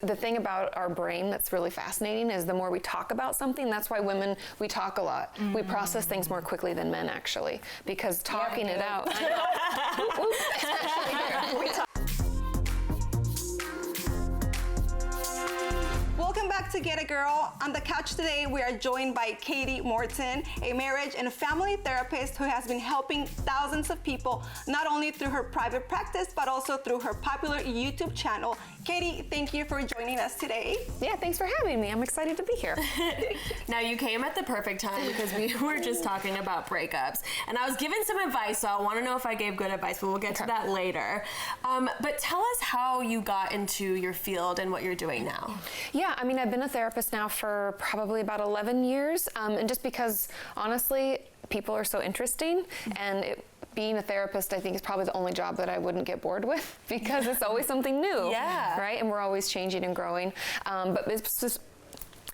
The thing about our brain that's really fascinating is the more we talk about something, that's why women, we talk a lot. We process things more quickly than men actually, because talking it out. Welcome back to Get a Girl. On the couch today, we are joined by Katie Morton, a marriage and family therapist who has been helping thousands of people, not only through her private practice, but also through her popular YouTube channel. Katie, thank you for joining us today. Yeah, thanks for having me. I'm excited to be here. Now, you came at the perfect time because we were just talking about breakups, and I was given some advice, so I want to know if I gave good advice, but we'll get to that later. But tell us how you got into your field and what you're doing now. Yeah, I mean, I've been a therapist now for probably about 11 years, and just because, honestly, people are so interesting, and being a therapist, I think, is probably the only job that I wouldn't get bored with because it's always something new, right? And we're always changing and growing.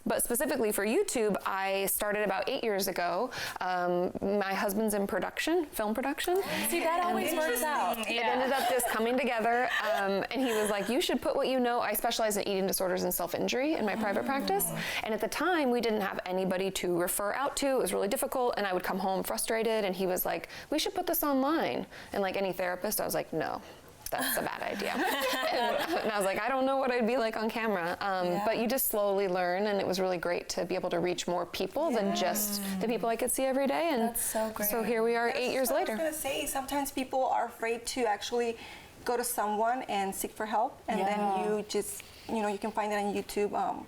But specifically for YouTube, I started about 8 years ago. My husband's in production, film production. See, that always works out. It ended up just coming together, and he was like, you should put what you know. I specialize in eating disorders and self-injury in my private practice. And at the time, we didn't have anybody to refer out to. It was really difficult, and I would come home frustrated, and he was like, we should put this online. And like any therapist, I was like, no. That's a bad idea. And I was like, I don't know what I'd be like on camera. But you just slowly learn, and it was really great to be able to reach more people than just the people I could see every day. And that's so great. So here we are 8 years later. I was going to say, sometimes people are afraid to actually go to someone and seek for help, and then you just, you can find it on YouTube.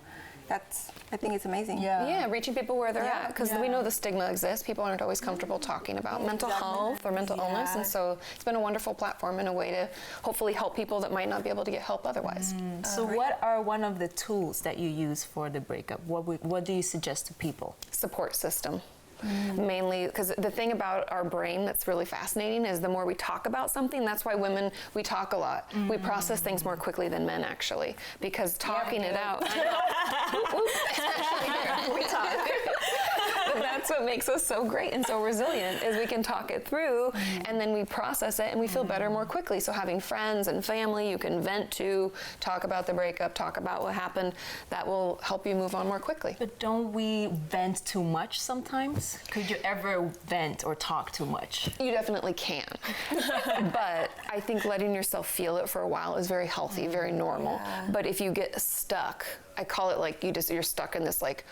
I think it's amazing. Yeah, reaching people where they're at, because we know the stigma exists. People aren't always comfortable talking about mental health or mental illness, and so it's been a wonderful platform and a way to hopefully help people that might not be able to get help otherwise. So what are one of the tools that you use for the breakup? What do you suggest to people? Support system. Mainly because the thing about our brain that's really fascinating is the more we talk about something, that's why women, we talk a lot. We process things more quickly than men actually, because talking it out. We talk. But that's what makes us so great and so resilient, is we can talk it through and then we process it and we feel better more quickly. So having friends and family you can vent to, talk about the breakup, talk about what happened, that will help you move on more quickly. But don't we vent too much sometimes? Could you ever vent or talk too much? You definitely can. But I think letting yourself feel it for a while is very healthy, very normal. But if you get stuck, I call it like you're stuck in this like,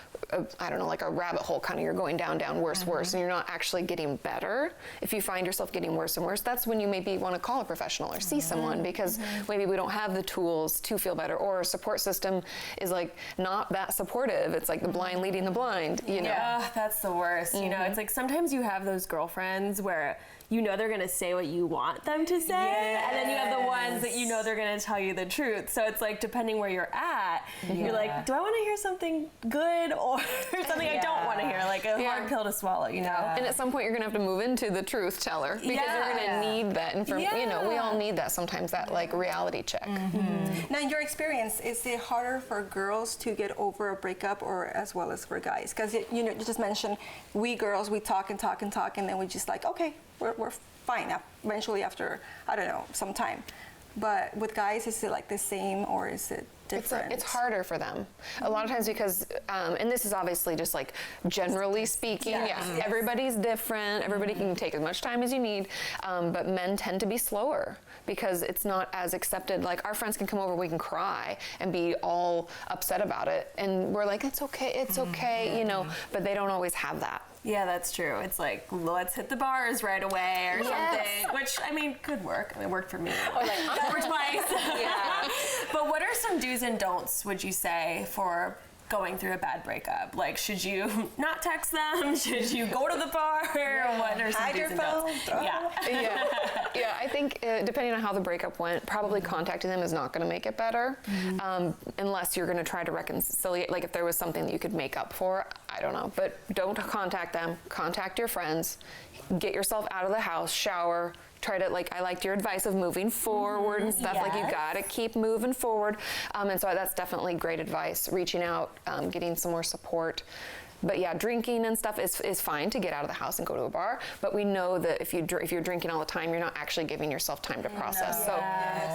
I don't know, like a rabbit hole kind of, you're going down, worse, and you're not actually getting better. If you find yourself getting worse and worse, that's when you maybe want to call a professional or see someone, because maybe we don't have the tools to feel better, or a support system is like not that supportive. It's like the blind leading the blind, you know? Yeah, that's the worst. You know, it's like sometimes you have those girlfriends where they're going to say what you want them to say, and then you have the ones that they're going to tell you the truth. So it's like, depending where you're at, you're like, do I want to hear something good or something I don't want to hear, like a hard pill to swallow, you know? And at some point you're going to have to move into the truth teller, because you're going to need that information. You know, we all need that sometimes, that like reality check. Now, in your experience, is it harder for girls to get over a breakup, or as well as for guys? Because you just mentioned, we girls, we talk and talk and talk, and then we just like, okay, we're fine eventually after, I don't know, some time. But with guys, is it like the same, or is it different? It's harder for them. A lot of times because, and this is obviously just like generally speaking, everybody's different, everybody can take as much time as you need, but men tend to be slower because it's not as accepted. Like our friends can come over, we can cry and be all upset about it, and we're like, it's okay, you know, but they don't always have that. Yeah, that's true. It's like, let's hit the bars right away or something, which, I mean, could work. I mean, it worked for me. Or like, or twice. But what are some do's and don'ts, would you say, for going through a bad breakup? Like, should you not text them? Should you go to the bar? What are some do's and don'ts? I think depending on how the breakup went, probably contacting them is not going to make it better, unless you're going to try to reconcile. Like if there was something that you could make up for, I don't know. But don't contact them. Contact your friends. Get yourself out of the house. Shower. Try to, like, I liked your advice of moving forward and stuff. Like, you got to keep moving forward. And so that's definitely great advice. Reaching out, getting some more support. But yeah, drinking and stuff is fine to get out of the house and go to a bar. But we know that if you're drinking all the time, you're not actually giving yourself time to process. So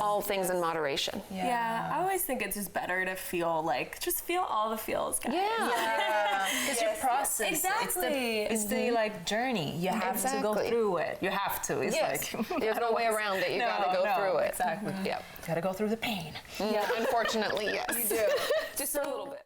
all things in moderation. Yeah, I always think it's just better to feel just feel all the feels, guys. Yeah. Because your process. Exactly. It's the like journey. You have to go through it. You have to. It's Yes. like There's no way around it. You gotta go through it. Exactly. Yeah. Gotta go through the pain. Yeah. Unfortunately, yes. You do. Just a little bit.